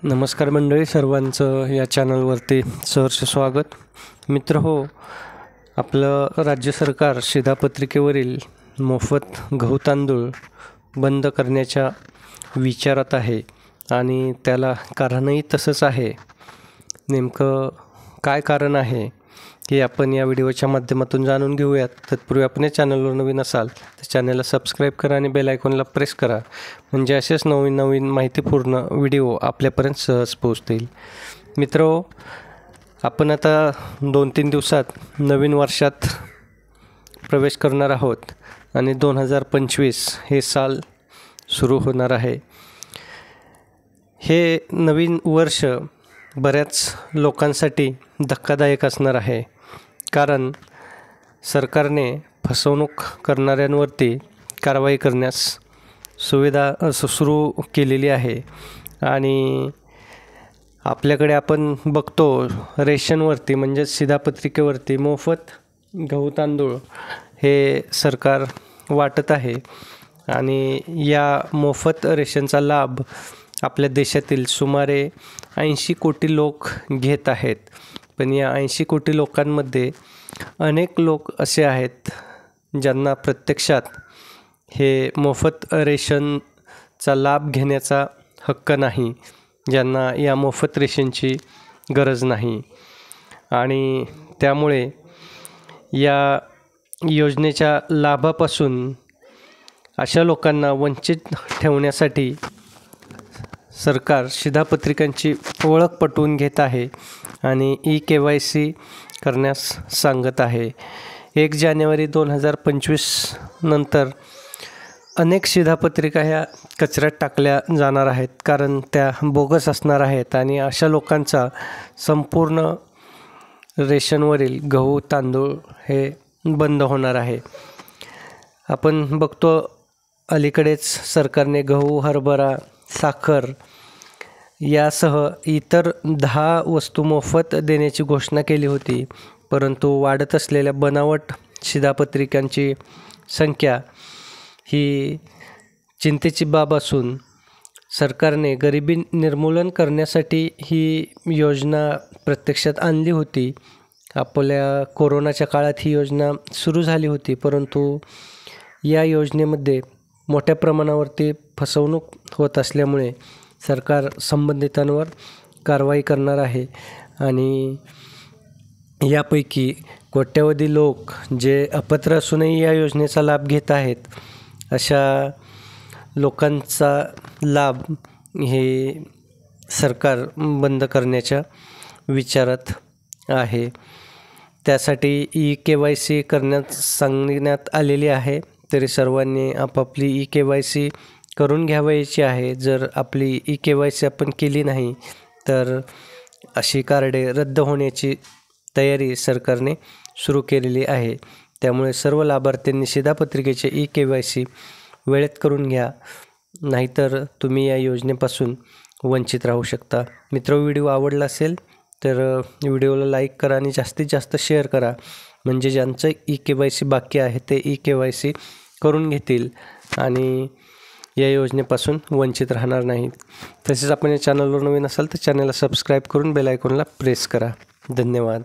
नमस्कार मंडळी, सर्वांचं या चॅनलवरती सहर्ष स्वागत. मित्र हो, आपलं राज्य सरकार शिधापत्रिकेवरील मोफत गहू तांदूळ बंद करण्याच्या विचारात आहे आणि त्याला कारणही तसंच आहे. नेमकं काय कारण आहे हे आपण या व्हिडिओच्या माध्यमातून जाणून घेऊयात. तत्पूर्वी आपण या चॅनलवर नवीन असाल तर चॅनलला सबस्क्राईब करा आणि बेल आयकॉनला प्रेस करा, म्हणजे असेच नवीन माहितीपूर्ण व्हिडिओ आपल्यापर्यंत सहज पोहोचतील. मित्रो, आपण आता 2-3 दिवसात नवीन वर्षात प्रवेश करणार आहोत आणि 2025 हे साल सुरू होणार आहे. हे नवीन वर्ष बऱ्याच लोकांसाठी धक्कादायक असणार आहे, कारण सरकारने फसवणूक करणाऱ्यांवरती कारवाई करण्यास सुविधा सुरू केलेली आहे. आणि आपल्याकडे आपण बघतो रेशनवरती म्हणजेच शिधापत्रिकेवरती मोफत गहू तांदूळ हे सरकार वाटत आहे आणि या मोफत रेशनचा लाभ आपल्या देशातील सुमारे 80 कोटी लोक घेत आहेत. पण या 80 कोटी लोकांमध्ये अनेक लोक असे आहेत ज्यांना प्रत्यक्षात हे मोफत रेशनचा लाभ घेण्याचा हक्क नाही, ज्यांना या मोफत रेशनची गरज नाही. आणि त्यामुळे या योजनेच्या लाभापासून अशा लोकांना वंचित ठेवण्यासाठी सरकार शिधापत्रिकांची ओळख पटवून घेत आहे आणि KYC करण्यास सांगत आहे. 1 जानेवारी 2025 नंतर अनेक शिधापत्रिका ह्या कचऱ्यात टाकल्या जाणार आहेत, कारण त्या बोगस असणार आहेत आणि अशा लोकांचा संपूर्ण रेशनवरील गहू तांदूळ हे बंद होणार आहे. आपण बघतो अलीकडेच सरकारने गहू, हरभरा, साखर यासह इतर 10 वस्तू मोफत देण्याची घोषणा केली होती. परंतु वाढत असलेल्या बनावट शिधापत्रिकांची संख्या ही चिंतेची बाब असून सरकारने गरिबी निर्मूलन करण्यासाठी ही योजना प्रत्यक्षात आणली होती. आपल्या कोरोनाच्या काळात ही योजना सुरू झाली होती, परंतु या योजनेमध्ये मोठ्या प्रमाणावरती फसवणूक होत असल्यामुळे सरकार संबंधितांवर कारवाई करणार आहे. आणि यापैकी कोट्यवधी लोक जे अपात्र असूनही या योजनेचा लाभ घेत आहेत, अशा लोकांचा लाभ हे सरकार बंद करण्याच्या विचारात आहे. त्यासाठी KYC करण्यास सांगण्यात आलेली आहे. तरी सर्वांनी आपापली KYC करून घ्यावयाची आहे. जर आपली KYC आपण केली नाही तर अशी कार्डे रद्द होण्याची तयारी सरकारने सुरू केलेली आहे. त्यामुळे सर्व लाभार्थ्यांनी शिधापत्रिकेचे KYC वेळेत करून घ्या, नाहीतर तुम्ही या योजनेपासून वंचित राहू शकता. मित्र, व्हिडिओ आवडला असेल तर व्हिडिओला लाईक करा आणि जास्तीत जास्त शेअर करा, म्हणजे ज्यांचं KYC बाकी आहे ते KYC करून घेतील आणि या योजनेपासून वंचित राहणार नाहीत. तसेच आपण या चॅनलवर नवीन असाल तर चॅनलला सबस्क्राईब करून बेल आयकॉनला प्रेस करा. धन्यवाद.